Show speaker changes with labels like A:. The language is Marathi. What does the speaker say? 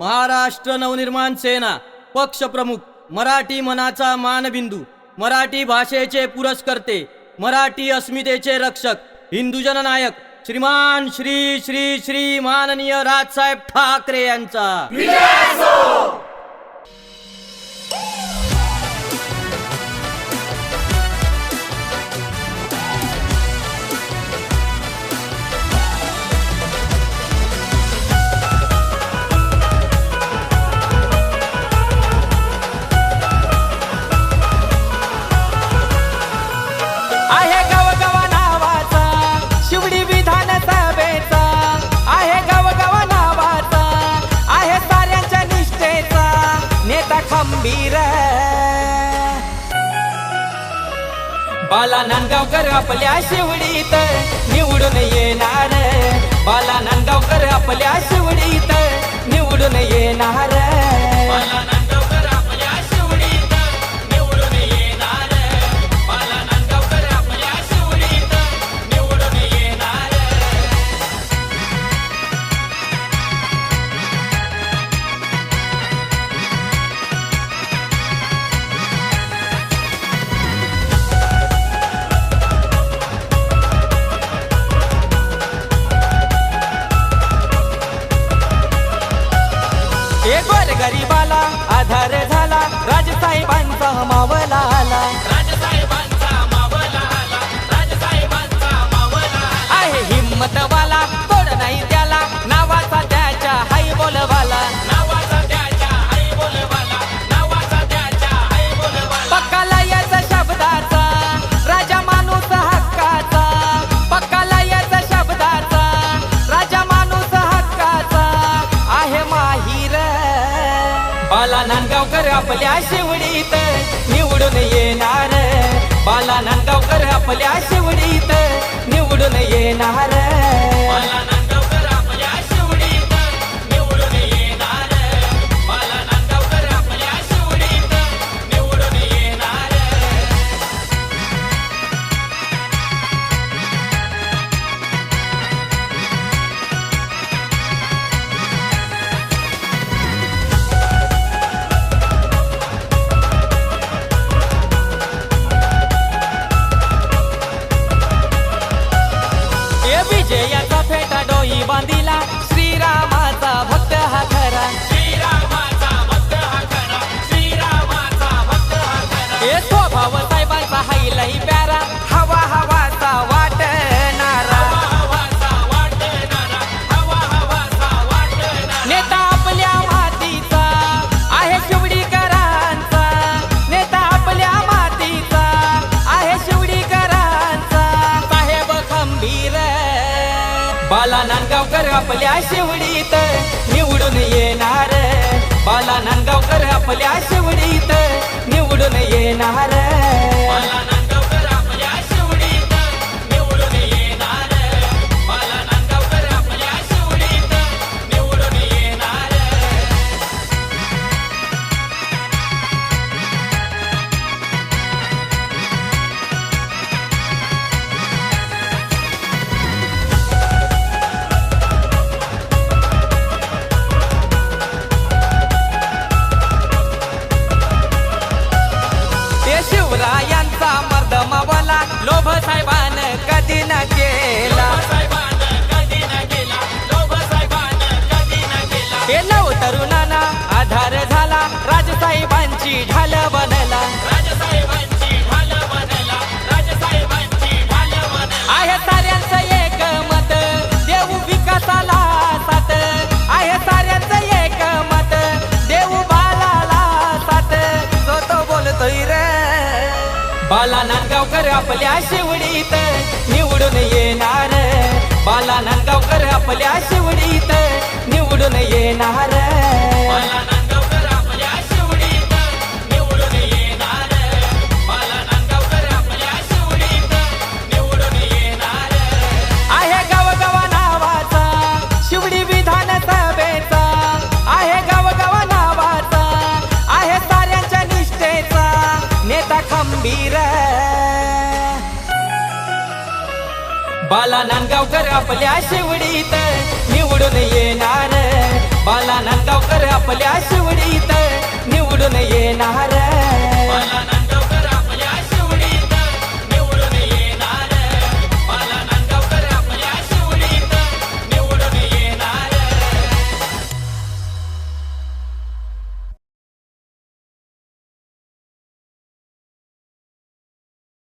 A: महाराष्ट्र नवनिर्माण सेना पक्ष प्रमुख, मराठी मनाचा मानबिंदू, मराठी भाषेचे पुरस्कर्ते, मराठी अस्मितेचे रक्षक, हिंदू जननायक श्रीमान श्री श्री श्री माननीय राजसाहेब ठाकरे यांचा
B: खंबीर बाला नांदगावकर आपल्या शिवडीत निवडून येणार, बाला नांदगावकर आपल्या शिवडीत निवडून येणार, बाला नांदगावकर आपल्या शिवडीत निवडून येणार, बाला नांदगावकर आपल्या शिवडीत निवडून येणार। गरीबाला आधार झाला, राजसाहेबांचा मावला आला, राजसाहेबांचा मावला आला, राजसाहेबांचा मावला आला। आहे हिम्मतवाला तोड नाही त्याला, नावाचा त्याच्या हाय बोलवाला, नावाचा त्याच्या हाय बोलवाला, नावाचा त्याच्या हाय बोलवाला। पक्काला याचा शब्दाचा राजा माणूस हक्काचा, पक्काला याचा शब्दाचा राजा माणूस हक्काचा आहे माहीर। बाला नांदगावकर आपल्या शिवडीत निवडून येणार, बाला नांदगावकर आपल्या शिवडीत निवडून येणार, बाला नांदगावकर आपल्या शिवडीत निवडून येणार, बाला नांदगावकर आपल्या शिवडीत निवडून येणार। विजयाचा फेटा डोई बांधिला, श्रीरामाचा भक्त हा खरा, श्रीरामाचा भक्त हा खरा, श्रीरामाचा भक्त हा खरा। हे स्वभाव साहेबांचा हायलाही प्यारा, हवा हवाचा वाटणारा, हवाचा वाटणारा, हवा हवाचा वाटणारा। नेता आपल्या मातीचा आहे शिवडीकरांचा, नेता आपल्या मातीचा आहे शिवडीकरांचा, साहेब खंबीर। बाला नांदगावकर आपल्या शिवडीत निवडून येणार, बाला नांदगावकर आपल्या शिवडीत निवडून येणार, बाला नांदगावकर आपल्या शिवडीत निवडून येणार, बाला नांदगावकर आपल्या शिवडीत निवडून येणार। शिवरायांचा मर्द मावला, लोभ साहेबान कधी न केला, कधी न केला, लोभ साहेबान कधी न केला। हे नव तरुणांना आधार झाला, राजसाहेबांची ढाल बनला, राजसाहेबांची ढाल बनला, राजसाहेबांची ढाल बनला। आहे साऱ्यांचं एक मत देऊ विकासाला साथ, आहे साऱ्यांचं एक मत देऊ बालाला साथ, जो तो बोलतोय रे। बाला नांदगावकर आपल्या शिवडीत निवडून येणार, बाला नांदगावकर आपल्या शिवडीत निवडून येणार, बाला नांदगावकर आपल्या शिवडीत निवडून येणार, बाला नांदगावकर आपल्या शिवडीत निवडून येणार। आहे गावगावा नावाचा शिवडी विधानसभेचा, आहे गावगावा नावाचा आहे साऱ्यांच्या निष्ठेचा नेता खंबीर। बाला नांदगावकर आपल्या शिवडीत निवडून येणार, बाला नांदगावकर आपल्या शिवडीत निवडून येणार